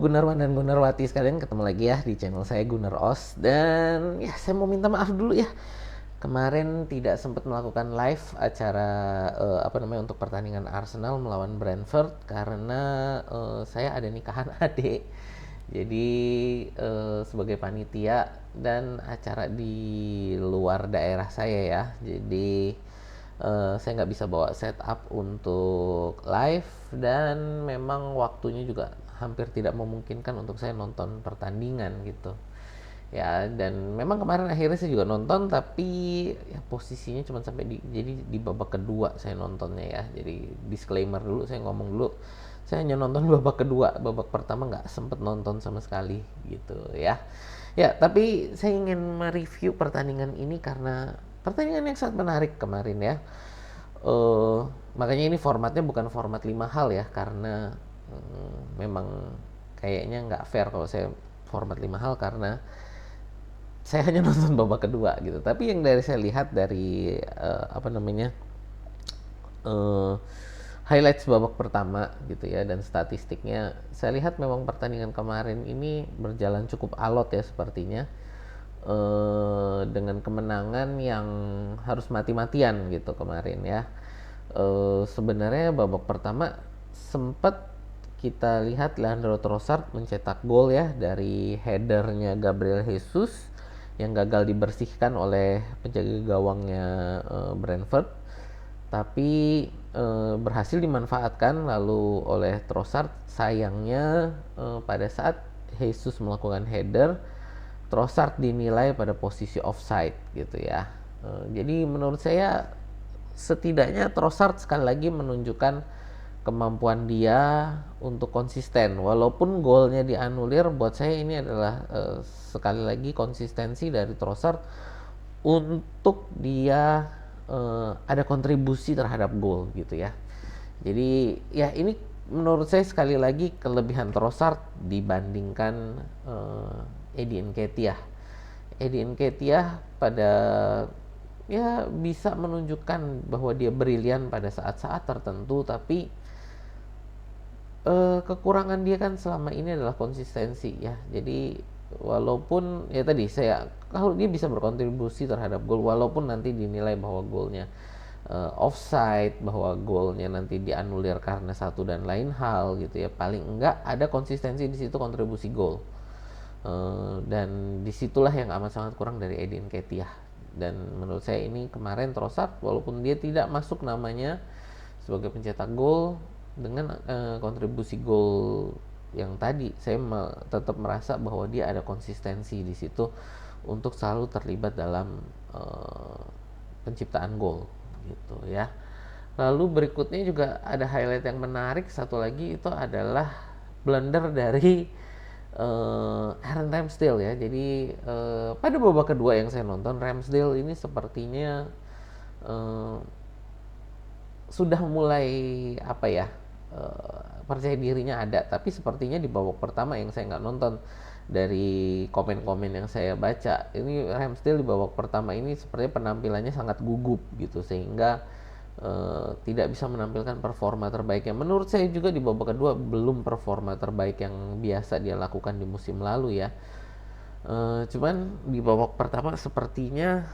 Gunarwan dan Gunarwati sekalian, ketemu lagi ya di channel saya Gunar Os. Dan ya saya mau minta maaf dulu ya, kemarin tidak sempat melakukan live acara untuk pertandingan Arsenal melawan Brentford karena saya ada nikahan adik. Jadi sebagai panitia dan acara di luar daerah saya ya. Jadi saya nggak bisa bawa setup untuk live, dan memang waktunya juga hampir tidak memungkinkan untuk saya nonton pertandingan gitu ya. Dan memang kemarin akhirnya saya juga nonton, tapi ya posisinya cuma sampai di babak kedua saya nontonnya ya. Jadi disclaimer dulu, saya ngomong dulu, saya hanya nonton babak kedua, babak pertama nggak sempet nonton sama sekali gitu ya. Ya, tapi saya ingin mereview pertandingan ini karena pertandingan yang sangat menarik kemarin ya. Makanya ini formatnya bukan format 5 hal ya, karena memang kayaknya nggak fair kalau saya format 5 hal karena saya hanya nonton babak kedua gitu. Tapi yang saya lihat dari highlights babak pertama gitu ya, dan statistiknya, saya lihat memang pertandingan kemarin ini berjalan cukup alot ya sepertinya, dengan kemenangan yang harus mati-matian gitu kemarin ya. Sebenarnya babak pertama sempat kita lihat Leandro Trossard mencetak gol ya dari headernya Gabriel Jesus yang gagal dibersihkan oleh penjaga gawangnya Brentford, tapi berhasil dimanfaatkan lalu oleh Trossard. Sayangnya pada saat Jesus melakukan header, Trossard dinilai pada posisi offside gitu ya. Jadi menurut saya setidaknya Trossard sekali lagi menunjukkan kemampuan dia untuk konsisten. Walaupun golnya dianulir, buat saya ini adalah sekali lagi konsistensi dari Trossard untuk dia ada kontribusi terhadap gol gitu ya. Jadi ya ini menurut saya sekali lagi kelebihan Trossard dibandingkan Eddie Nketiah. Eddie Nketiah pada ya bisa menunjukkan bahwa dia brilian pada saat-saat tertentu, tapi kekurangan dia kan selama ini adalah konsistensi ya. Jadi walaupun ya tadi saya, kalau dia bisa berkontribusi terhadap gol walaupun nanti dinilai bahwa golnya offside, bahwa golnya nanti dianulir karena satu dan lain hal gitu ya, paling enggak ada konsistensi di situ, kontribusi gol. Dan disitulah yang amat sangat kurang dari Eddie Nketiah. Dan menurut saya ini kemarin Trossard, walaupun dia tidak masuk namanya sebagai pencetak gol, dengan kontribusi gol yang tadi, saya tetap merasa bahwa dia ada konsistensi di situ untuk selalu terlibat dalam penciptaan gol gitu ya. Lalu berikutnya juga ada highlight yang menarik satu lagi, itu adalah blunder dari Aaron Ramsdale ya. Jadi pada babak kedua yang saya nonton, Ramsdale ini sepertinya sudah mulai percaya dirinya ada, tapi sepertinya di babak pertama yang saya nggak nonton, dari komen-komen yang saya baca, ini Ramsdale di babak pertama ini sepertinya penampilannya sangat gugup gitu, sehingga tidak bisa menampilkan performa terbaiknya. Menurut saya juga di babak kedua belum performa terbaik yang biasa dia lakukan di musim lalu ya. Cuman di babak pertama sepertinya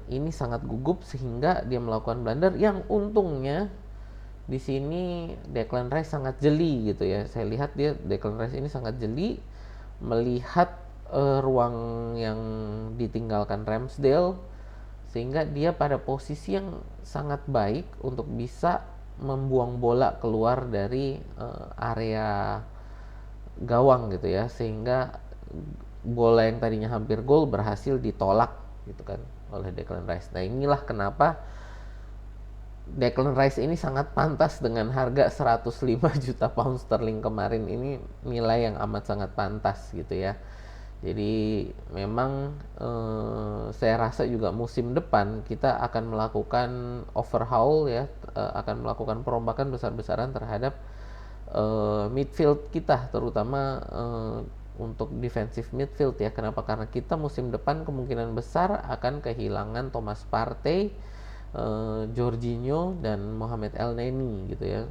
ini sangat gugup sehingga dia melakukan blunder yang untungnya di sini Declan Rice sangat jeli gitu ya. Saya lihat Declan Rice ini sangat jeli melihat ruang yang ditinggalkan Ramsdale, sehingga dia pada posisi yang sangat baik untuk bisa membuang bola keluar dari area gawang gitu ya, sehingga bola yang tadinya hampir gol berhasil ditolak gitu kan oleh Declan Rice. Nah inilah kenapa Declan Rice ini sangat pantas dengan harga 105 juta pound sterling kemarin. Ini nilai yang amat sangat pantas gitu ya. Jadi memang saya rasa juga musim depan kita akan melakukan overhaul ya, akan melakukan perombakan besar-besaran terhadap midfield kita, terutama untuk defensive midfield ya. Kenapa? Karena kita musim depan kemungkinan besar akan kehilangan Thomas Partey, Jorginho dan Mohamed Elneny gitu ya.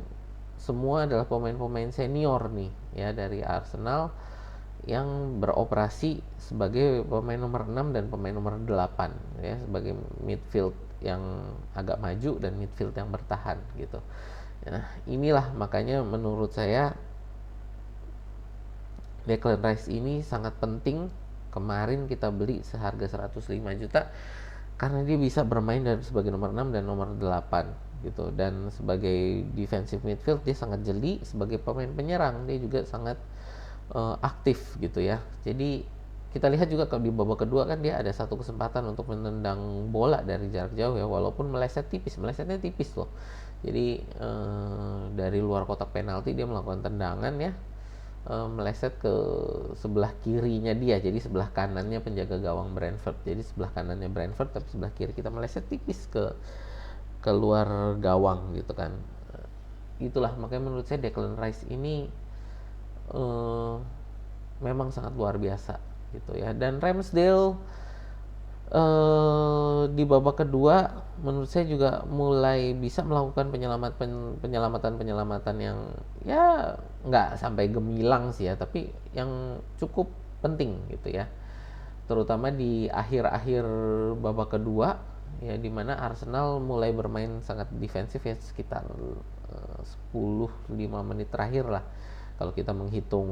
Semua adalah pemain-pemain senior nih ya dari Arsenal yang beroperasi sebagai pemain nomor 6 dan pemain nomor 8 ya, sebagai midfield yang agak maju dan midfield yang bertahan gitu. Nah, inilah makanya menurut saya Declan Rice ini sangat penting. Kemarin kita beli seharga 105 juta karena dia bisa bermain sebagai nomor 6 dan nomor 8 gitu, dan sebagai defensive midfield dia sangat jeli, sebagai pemain penyerang dia juga sangat aktif gitu ya. Jadi kita lihat juga kalau di babak kedua kan dia ada satu kesempatan untuk menendang bola dari jarak jauh ya, walaupun melesetnya tipis loh. Jadi dari luar kotak penalti dia melakukan tendangan ya, meleset ke sebelah kirinya dia, jadi sebelah kanannya penjaga gawang Brentford, jadi sebelah kanannya Brentford tapi sebelah kiri kita meleset tipis ke keluar gawang gitu kan. Itulah makanya menurut saya Declan Rice ini memang sangat luar biasa gitu ya. Dan Ramsdale di babak kedua menurut saya juga mulai bisa melakukan penyelamatan yang ya nggak sampai gemilang sih ya, tapi yang cukup penting gitu ya, terutama di akhir-akhir babak kedua ya, dimana Arsenal mulai bermain sangat defensif ya, sekitar 10-5 menit terakhir lah kalau kita menghitung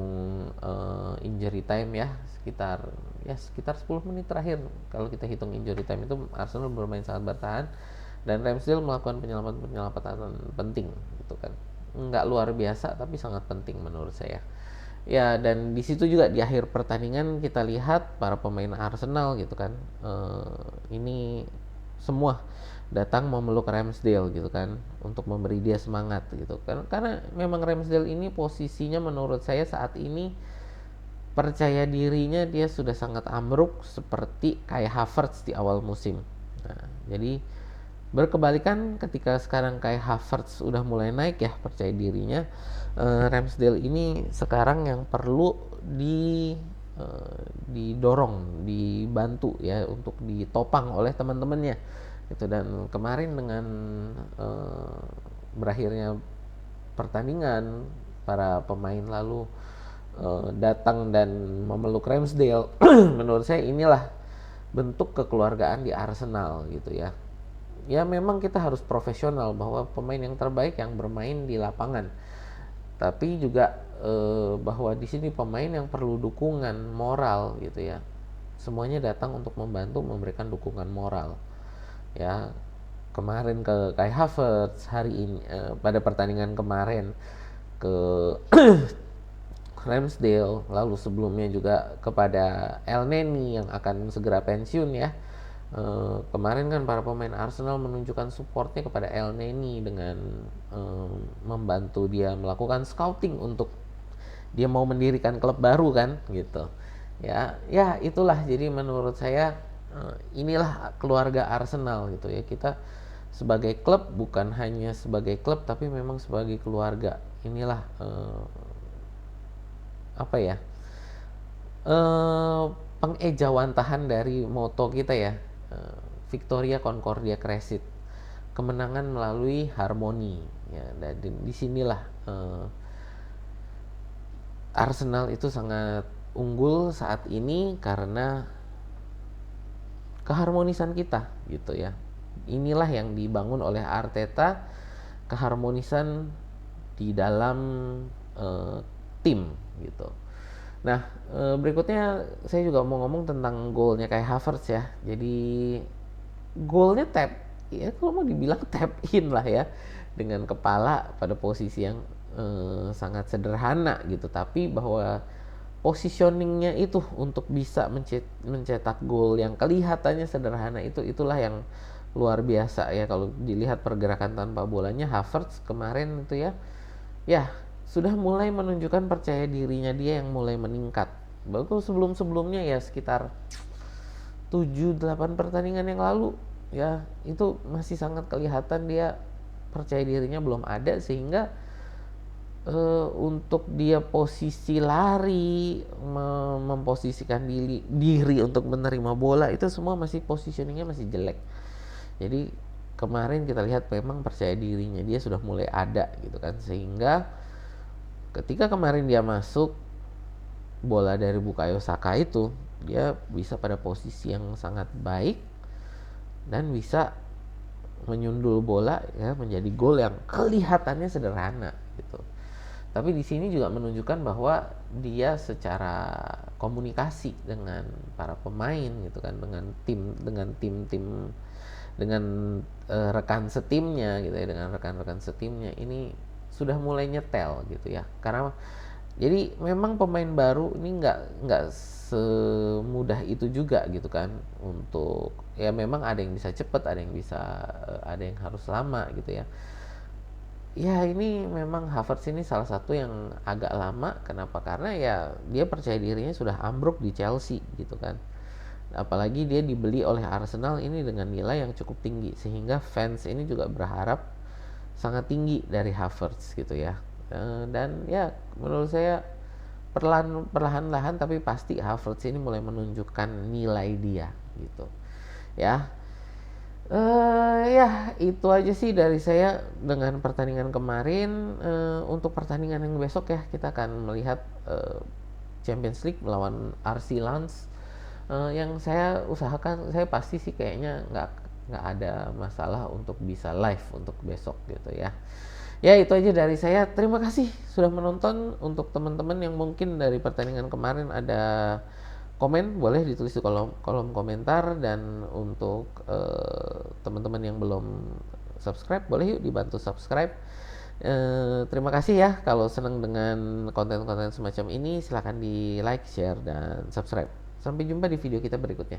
injury time ya, sekitar 10 menit terakhir kalau kita hitung injury time itu Arsenal bermain sangat bertahan, dan Ramsdale melakukan penyelamatan penting gitu kan, nggak luar biasa tapi sangat penting menurut saya ya. Dan di situ juga di akhir pertandingan kita lihat para pemain Arsenal gitu kan, ini semua datang memeluk Ramsdale gitu kan, untuk memberi dia semangat gitu kan, karena memang Ramsdale ini posisinya menurut saya saat ini percaya dirinya dia sudah sangat ambruk seperti Kai Havertz di awal musim. Nah, jadi berkebalikan ketika sekarang Kai Havertz udah mulai naik ya percaya dirinya, Ramsdale ini sekarang yang perlu didorong, dibantu ya, untuk ditopang oleh teman-temannya gitu. Dan kemarin dengan berakhirnya pertandingan, para pemain lalu datang dan memeluk Ramsdale. Menurut saya inilah bentuk kekeluargaan di Arsenal gitu ya. Ya memang kita harus profesional bahwa pemain yang terbaik yang bermain di lapangan, tapi juga bahwa di sini pemain yang perlu dukungan moral gitu ya. Semuanya datang untuk membantu, memberikan dukungan moral ya. Kemarin ke Kai Havertz, hari ini pada pertandingan kemarin ke Ramsdale, lalu sebelumnya juga kepada Elneny yang akan segera pensiun ya. Kemarin kan para pemain Arsenal menunjukkan supportnya kepada Elneny dengan membantu dia melakukan scouting untuk dia mau mendirikan klub baru kan gitu ya. Ya itulah, jadi menurut saya inilah keluarga Arsenal gitu ya. Kita sebagai klub bukan hanya sebagai klub tapi memang sebagai keluarga. Inilah apa ya, pengejawantahan dari moto kita ya, Victoria Concordia Crescit, kemenangan melalui harmoni ya. Dan disinilah Arsenal itu sangat unggul saat ini karena keharmonisan kita gitu ya. Inilah yang dibangun oleh Arteta, keharmonisan di dalam tim gitu. Nah, berikutnya saya juga mau ngomong tentang golnya kayak Havertz ya. Jadi golnya tap, ya kalau mau dibilang tap in lah ya, dengan kepala pada posisi yang sangat sederhana gitu, tapi bahwa positioningnya itu untuk bisa mencetak gol yang kelihatannya sederhana itulah yang luar biasa ya. Kalau dilihat pergerakan tanpa bolanya Havertz kemarin itu ya, ya sudah mulai menunjukkan percaya dirinya dia yang mulai meningkat. Bagus, sebelum-sebelumnya ya sekitar 7-8 pertandingan yang lalu ya, itu masih sangat kelihatan dia percaya dirinya belum ada, sehingga untuk dia posisi lari, memposisikan diri untuk menerima bola, itu semua masih positioningnya masih jelek. Jadi kemarin kita lihat memang percaya dirinya dia sudah mulai ada gitu kan, sehingga ketika kemarin dia masuk bola dari Bukayo Saka itu, dia bisa pada posisi yang sangat baik dan bisa menyundul bola ya menjadi gol yang kelihatannya sederhana gitu. Tapi di sini juga menunjukkan bahwa dia secara komunikasi dengan para pemain gitu kan, dengan tim dengan rekan setimnya gitu ya, dengan rekan-rekan setimnya ini sudah mulai nyetel gitu ya. Karena jadi memang pemain baru ini nggak semudah itu juga gitu kan, untuk ya memang ada yang bisa cepet, ada yang bisa ada yang harus lama gitu ya. Ya ini memang Havertz ini salah satu yang agak lama. Kenapa? Karena ya dia percaya dirinya sudah ambruk di Chelsea gitu kan. Apalagi dia dibeli oleh Arsenal ini dengan nilai yang cukup tinggi, sehingga fans ini juga berharap sangat tinggi dari Havertz gitu ya. Dan ya menurut saya perlahan-lahan tapi pasti Havertz ini mulai menunjukkan nilai dia gitu ya. Ya itu aja sih dari saya dengan pertandingan kemarin. Untuk pertandingan yang besok ya, kita akan melihat Champions League melawan RC Lens. Yang saya usahakan, saya pasti sih kayaknya nggak ada masalah untuk bisa live untuk besok gitu ya. Ya itu aja dari saya. Terima kasih sudah menonton. Untuk teman-teman yang mungkin dari pertandingan kemarin ada komen, boleh ditulis di kolom komentar. Dan untuk teman-teman yang belum subscribe, boleh yuk dibantu subscribe. Terima kasih ya. Kalau senang dengan konten-konten semacam ini, silahkan di like, share, dan subscribe. Sampai jumpa di video kita berikutnya.